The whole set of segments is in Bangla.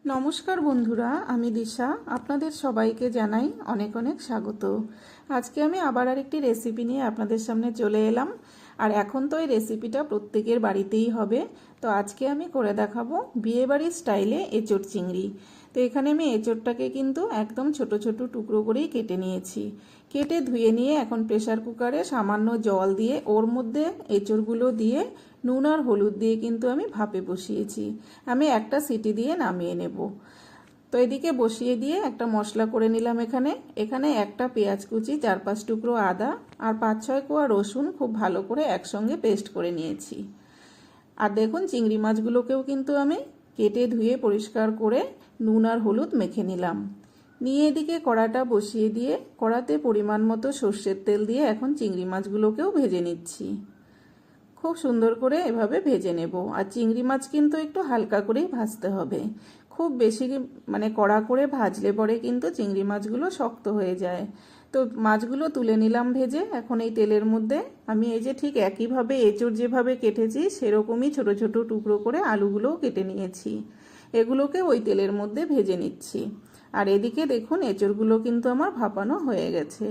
নমস্কার বন্ধুরা, আমি দিশা। আপনাদের সবাইকে জানাই অনেক অনেক স্বাগত। আজকে আমি আবার আরেকটি রেসিপি নিয়ে আপনাদের সামনে চলে এলাম। আর এখন তো এই রেসিপিটা প্রত্যেকের বাড়িতেই হবে। তো আজকে আমি করে দেখাবো বিয়েবাড়ির স্টাইলে এঁচোড় চিংড়ি। তো এখানে আমি এঁচোড়টাকে কিন্তু একদম ছোট ছোট টুকরো করেই কেটে নিয়েছি। কেটে ধুয়ে নিয়ে এখন প্রেসার কুকারে সামান্য জল দিয়ে ওর মধ্যে এঁচোড়গুলো দিয়ে নুন আর হলুদ দিয়ে কিন্তু আমি ভাপে বসিয়েছি। আমি একটা সিটি দিয়ে নামিয়ে নেব। তো এদিকে বসিয়ে দিয়ে একটা মশলা করে নিলাম। এখানে একটা পেঁয়াজ কুচি, 4-5 টুকরো আদা আর 5-6 কোয়া রসুন খুব ভালো করে একসঙ্গে পেস্ট করে নিয়েছি। আর দেখুন, চিংড়ি মাছগুলোকেও কিন্তু আমি কেটে ধুয়ে পরিষ্কার করে নুন আর হলুদ মেখে নিলাম। নিয়ে এদিকে কড়াটা বসিয়ে দিয়ে কড়াতে পরিমাণ মতো সর্ষের তেল দিয়ে এখন চিংড়ি মাছগুলোকেও ভেজে নিচ্ছি। খুব সুন্দর করে এভাবে ভেজে নেব। আর চিংড়ি মাছ কিন্তু একটু হালকা করেই ভাজতে হবে। খুব বেশি কড়া করে ভাজলে পরে কিন্তু চিংড়ি মাছগুলো শক্ত হয়ে যায়। তো মাছগুলো তুলে নিলাম ভেজে। এখন এই তেলের মধ্যে আমি এই যে ঠিক একইভাবে এঁচোড় যেভাবে কেটেছি সেরকমই ছোট ছোট টুকরো করে আলুগুলোও কেটে নিয়েছি। এগুলোকে ওই তেলের মধ্যে ভেজে নিচ্ছি। আর এদিকে দেখুন, এঁচোড়গুলো কিন্তু আমার ভাপানো হয়ে গেছে।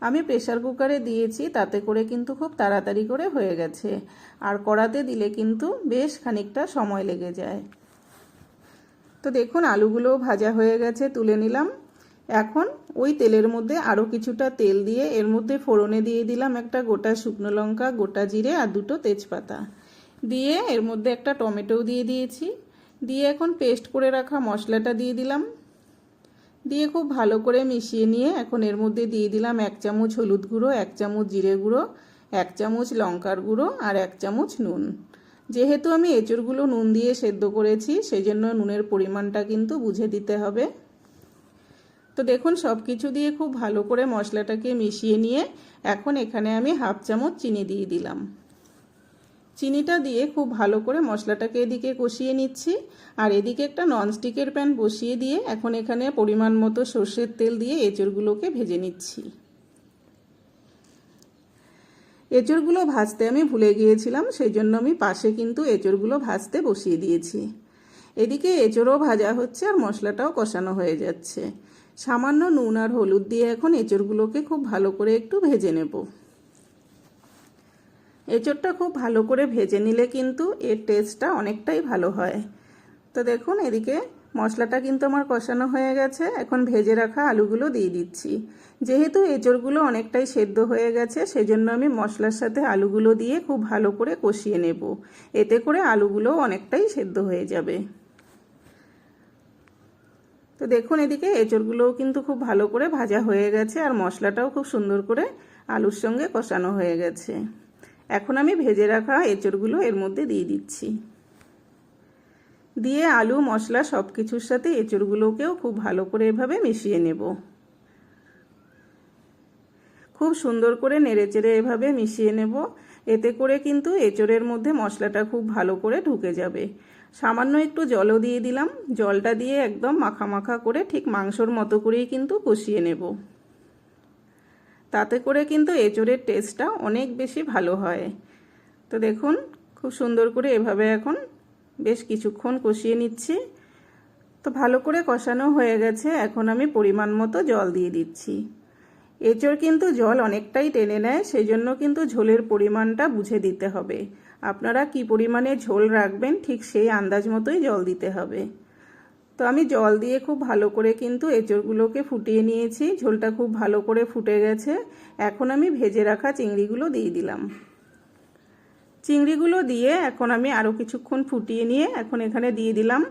আমি প্রেসার কুকারে দিয়েছি, তাতে করে কিন্তু খুব তাড়াতাড়ি করে হয়ে গেছে। আর কড়াতে দিলে কিন্তু বেশ খানিকটা সময় লেগে যায়। তো দেখুন, আলুগুলোও ভাজা হয়ে গেছে, তুলে নিলাম। এখন ওই তেলের মধ্যে আরও কিছুটা তেল দিয়ে এর মধ্যে ফোড়নে দিয়ে দিলাম একটা গোটা শুকনো লঙ্কা, গোটা জিরে আর 2টো তেজপাতা দিয়ে এর মধ্যে একটা টমেটোও দিয়ে দিয়েছি। দিয়ে এখন পেস্ট করে রাখা মশলাটা দিয়ে দিলাম। দিয়ে খুব ভালো করে মিশিয়ে নিয়ে এখন এর মধ্যে দিয়ে দিলাম 1 চামচ হলুদ গুঁড়ো, 1 চামচ জিরে গুঁড়ো, 1 চামচ লঙ্কার গুঁড়ো আর 1 চামচ নুন। যেহেতু আমি এঁচোড়গুলো নুন দিয়ে সেদ্ধ করেছি, সেই জন্য নুনের পরিমাণটা কিন্তু বুঝে দিতে হবে। তো দেখুন, সব কিছু দিয়ে খুব ভালো করে মশলাটাকে মিশিয়ে নিয়ে এখন এখানে আমি 1/2 চামচ চিনি দিয়ে দিলাম। চিনিটা দিয়ে খুব ভালো করে মশলাটাকে এদিকে কষিয়ে নিচ্ছি। আর এদিকে একটা ননস্টিকের প্যান বসিয়ে দিয়ে এখন এখানে পরিমাণ মতো সর্ষের তেল দিয়ে এঁচোড়গুলোকে ভেজে নিচ্ছি। এঁচোড়গুলো ভাজতে আমি ভুলে গিয়েছিলাম, সেই জন্য আমি পাশে কিন্তু এঁচোড়গুলো ভাজতে বসিয়ে দিয়েছি। এদিকে এঁচোড়ও ভাজা হচ্ছে আর মশলাটাও কষানো হয়ে যাচ্ছে। সামান্য নুন আর হলুদ দিয়ে এখন এঁচোড়গুলোকে খুব ভালো করে একটু ভেজে নেব। এঁচোড়টা খুব ভালো করে ভেজে নিলে কিন্তু এর টেস্টটা অনেকটাই ভালো হয়। তো দেখুন, এদিকে মশলাটা কিন্তু আমার কষানো হয়ে গেছে। এখন ভেজে রাখা আলুগুলো দিয়ে দিচ্ছি। যেহেতু এঁচোড়গুলো অনেকটাই সেদ্ধ হয়ে গেছে, সেজন্য আমি মশলার সাথে আলুগুলো দিয়ে খুব ভালো করে কষিয়ে নেব। এতে করে আলুগুলো অনেকটাই সেদ্ধ হয়ে যাবে। তো দেখুন, এদিকে এঁচোড়গুলোও কিন্তু খুব ভালো করে ভাজা হয়ে গেছে আর মশলাটাও খুব সুন্দর করে আলুর সঙ্গে কষানো হয়ে গেছে। এখন আমি ভেজে রাখা এঁচোড়গুলো এর মধ্যে দিয়ে দিচ্ছি। দিয়ে আলু মশলা সব কিছুর সাথে এঁচোড়গুলোকেও খুব ভালো করে এভাবে মিশিয়ে নেব। খুব সুন্দর করে নেড়েচেড়ে এভাবে মিশিয়ে নেব। এতে করে কিন্তু এঁচোড়ের মধ্যে মশলাটা খুব ভালো করে ঢুকে যাবে। সামান্য একটু জলও দিয়ে দিলাম। জলটা দিয়ে একদম মাখা মাখা করে ঠিক মাংসর মতো করেই কিন্তু কষিয়ে নেব। তাতে করে কিন্তু এঁচোড়ের টেস্টটা অনেক বেশি ভালো হয়। তো দেখুন, খুব সুন্দর করে এভাবে এখন বেশ কিছুক্ষণ কষিয়ে নিচ্ছি। তো ভালো করে কষানো হয়ে গেছে। এখন আমি পরিমাণ মতো জল দিয়ে দিচ্ছি। এঁচোড় কিন্তু জল অনেকটাই টেনে নেয়, সেই জন্য কিন্তু ঝোলের পরিমাণটা বুঝে দিতে হবে। আপনারা কি পরিমাণে ঝোল রাখবেন ঠিক সেই আন্দাজ মতোই জল দিতে হবে। তো আমি জল দিয়ে খুব ভালো করে কিন্তু এঁচোড়গুলোকে ফুটিয়ে নিয়েছি। ঝোলটা খুব ভালো করে ফুটে গেছে। এখন আমি ভেজে রাখা চিংড়িগুলো দিয়ে দিলাম। চিংড়িগুলো দিয়ে এখন আমি আরও কিছুক্ষণ ফুটিয়ে নিয়ে এখন এখানে দিয়ে দিলাম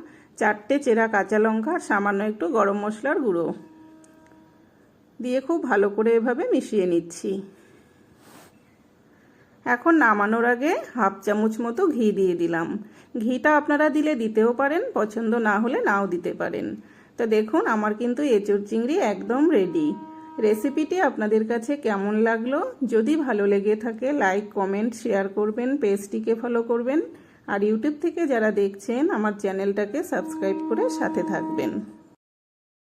4টে চেরা কাঁচা লঙ্কা আর সামান্য একটু গরম মশলার গুঁড়ো দিয়ে খুব ভালো করে এভাবে মিশিয়ে নিচ্ছি। এখন নামানোর আগে 1/2 চামচ মতো ঘি দিয়ে দিলাম। ঘিটা আপনারা দিলে দিতেও পারেন, পছন্দ না হলে নাও দিতে পারেন। তো দেখুন, আমার কিন্তু এঁচোড় চিংড়ি একদম রেডি। রেসিপিটি আপনাদের কাছে কেমন লাগলো? যদি ভালো লেগে থাকে লাইক, কমেন্ট, শেয়ার করবেন, পেজটিকে ফলো করবেন। আর ইউটিউব থেকে যারা দেখছেন আমার চ্যানেলটাকে সাবস্ক্রাইব করে সাথে থাকবেন।